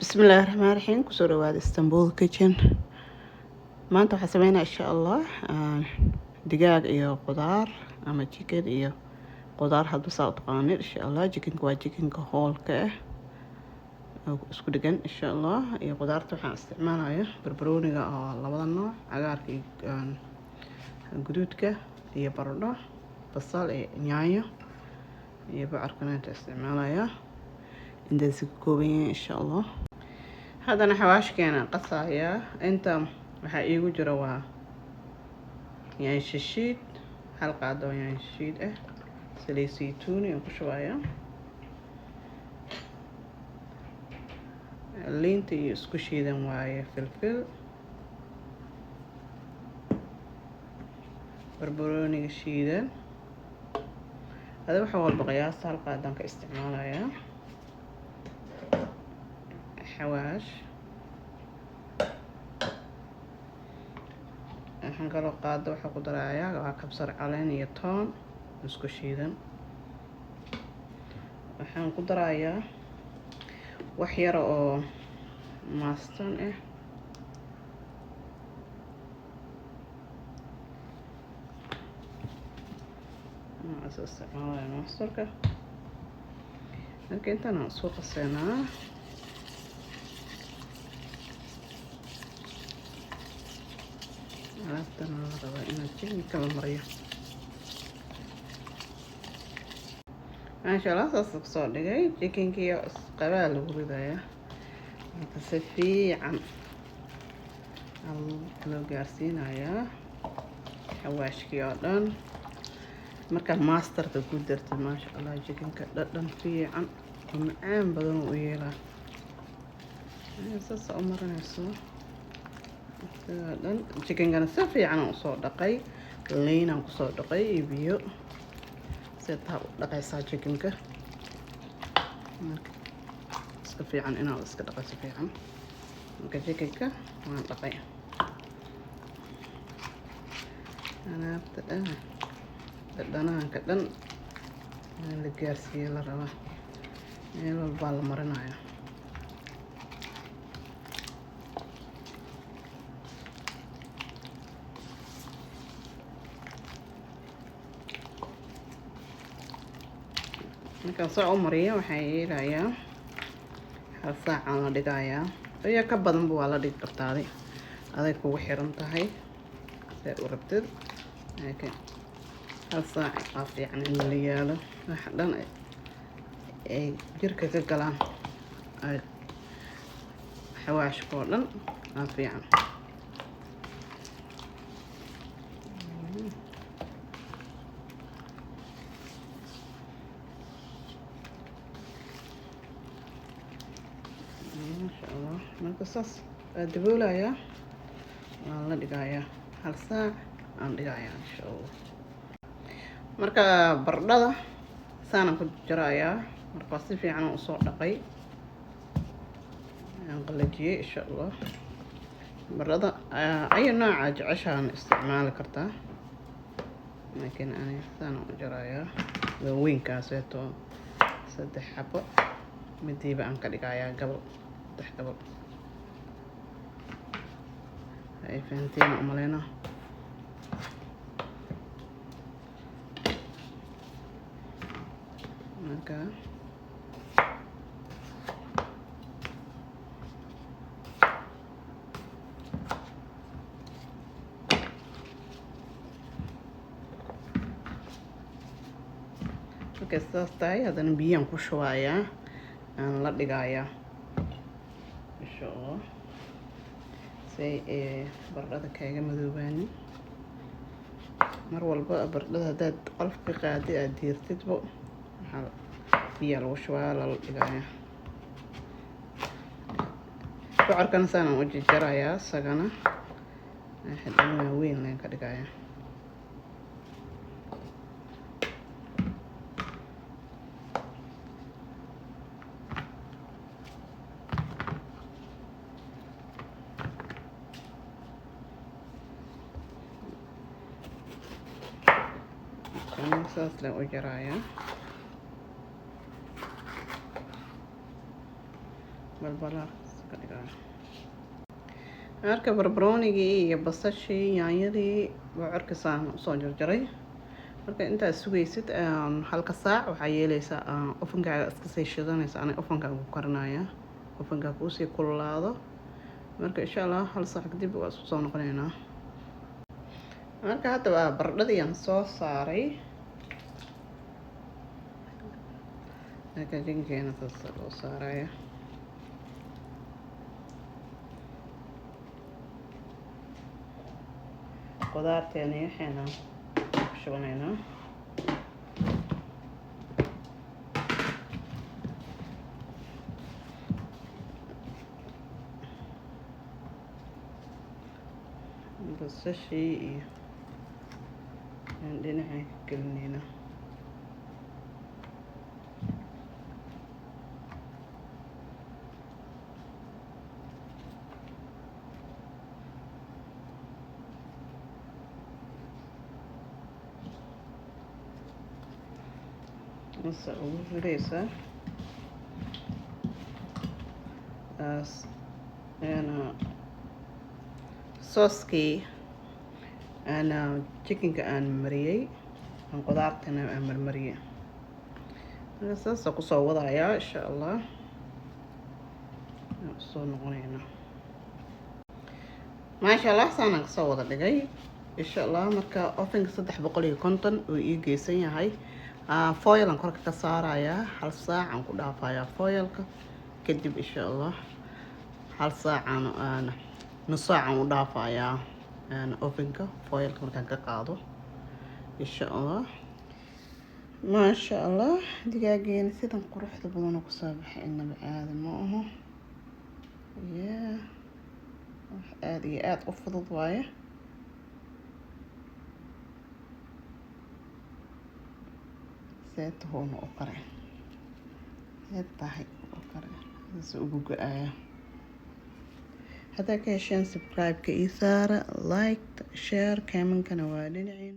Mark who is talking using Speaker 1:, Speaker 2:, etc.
Speaker 1: بسم الله الرحمن الرحيم كسر واد اسطنبول كيتشن maanta waxaan sameynaa insha Allah digaag iyo qudaar ama chicken iyo qudaar hadba saa u taqaanid insha Allah chickenka waa chickenka hoolka isku dhigan insha Allah iyo qudaarta waxaan isticmaalayaa barbarooniga oo labada nooc cagaarka iyo guduudka iyo baradho basal iyo yaanyo iyo bacarkana isticmaalayaa intaas ka kooban yahay insha Allah haddana xawaashkeena qasaaya inta waxaa iigu jira waa yaanyo shishiid hal qaado yaanyo shishiid ah saliid saytuun aan ku shubayaa liinta iyo isku shiidan waaye filfil barbarooniga shiidan hada waxa walba qiyaasta hal qaadaan ka isticmaalayaa xawaash waxaan kaloo qaado waxaa ku darayaa waa kabsar caleen iyo toon isku shiidan waxaan ku darayaa wax yar oo maastan ah isticmaalaya maastarka marka intaan aan soo qaseynaa alaabtan la rabaa inaan chickenka la mariyo maasha Allah saas kusoo dhigay chickenkiyo isqabaa lagu ridayaa marka si fiican loo gaarsiinayaa xawaashkii oo dhan marka masterka ku darto maasha Allah chickenka dhadhan fiican oo macaan badan u yeelaa saas u marinayso dan chickenkana si fiican aan usoo dhaqay liin aan kusoo dhaqay iyo biyo seetaa u dhaqaysaa chickenka marka iska fiican inaad iska dhaqay si fiican marka chickenka waan dhaqay alaabta dhanaanka dhan la gaarsiiyo la rabaa meel walbaa la marinaya markaan soo u mariyo waxaa yeelayaa hal saac aan la dhigayaa iyo ka badanba waa la dhigi kartaaday aday kugu xiran tahay si u rabtid laakiin hal saac waa fiican in la yaalo waxa dhan ay jirka ka galaan xawaashka oo dhan waa fiican mashallah marka saas daboolayaa waan la dhigayaa hal saac aan dhigayaa insha Allah marka baradhada saana ku jirayaa marka si fiican u soo dhaqay aan qalajiyay insha Allah baradhada ay nooca jeceshaan isticmaali kartaa laakiin aan saana u jirayaa weynkaas eeto 3 xabo midiiba aan ka dhigayaa gabal gabal ay fahanteen umaleyna marka saas tahay haddana biyaan ku shubayaa aan la dhigayaa insha Allah say baradhada kaaga madoobaanin mar walba baradhada haddaad qolofka qaadi aad diirtidba waxaa biyaa lagu shubaa lala dhigayaa bocorkana saanaan u jarjarayaa isagana xidhan waaweyn leen ka dhigayaa saas leen u jarayaa balbalaar marka barbaroonigii iyo basashii yaanyadii waa arkasaan soo jarjaray marka intaad sugaysid halka saac waxaa yeelaysaa ofankaaga iska sii shidanaysa anay ofankaaga ku karinaya ofankaa kuusii kululaado marka insha allah hal saac kadib waa isku soo noqonaynaa marka hadda waa baradhadii aan soo saaray marka jinkeena sasa loo saaraya qudaarteena waxayna ku shubanaynaa basashii iyo dhinaca gelinayna masa ugu ridaysaa sooskii aan chickenka aan mariyay aan qudaartana aan marmariyay marka saasa kusoo wadayaa insha allah soo noqonayna maasha allah saanaan kasoo wada dhigay insha allah marka ovenka 350 uu ii geysan yahay foil aan korka ka saarayaa hal saac aan ku dhaafayaa foilka kadib insha allah hal saac aan nus saac aan u dhaafayaa ovenka foilka markaan ka qaado insha allah maasha allah digaageena sidan quruxda badan oo kusoo baxay inaba caadi ma aho aad iyo aad u fudud waaye seetahoona u kare seetahay u kare sida ugu go-aya haddaa ka hesheen subscribe-ka ii saara like share comment-kana waa dhinacin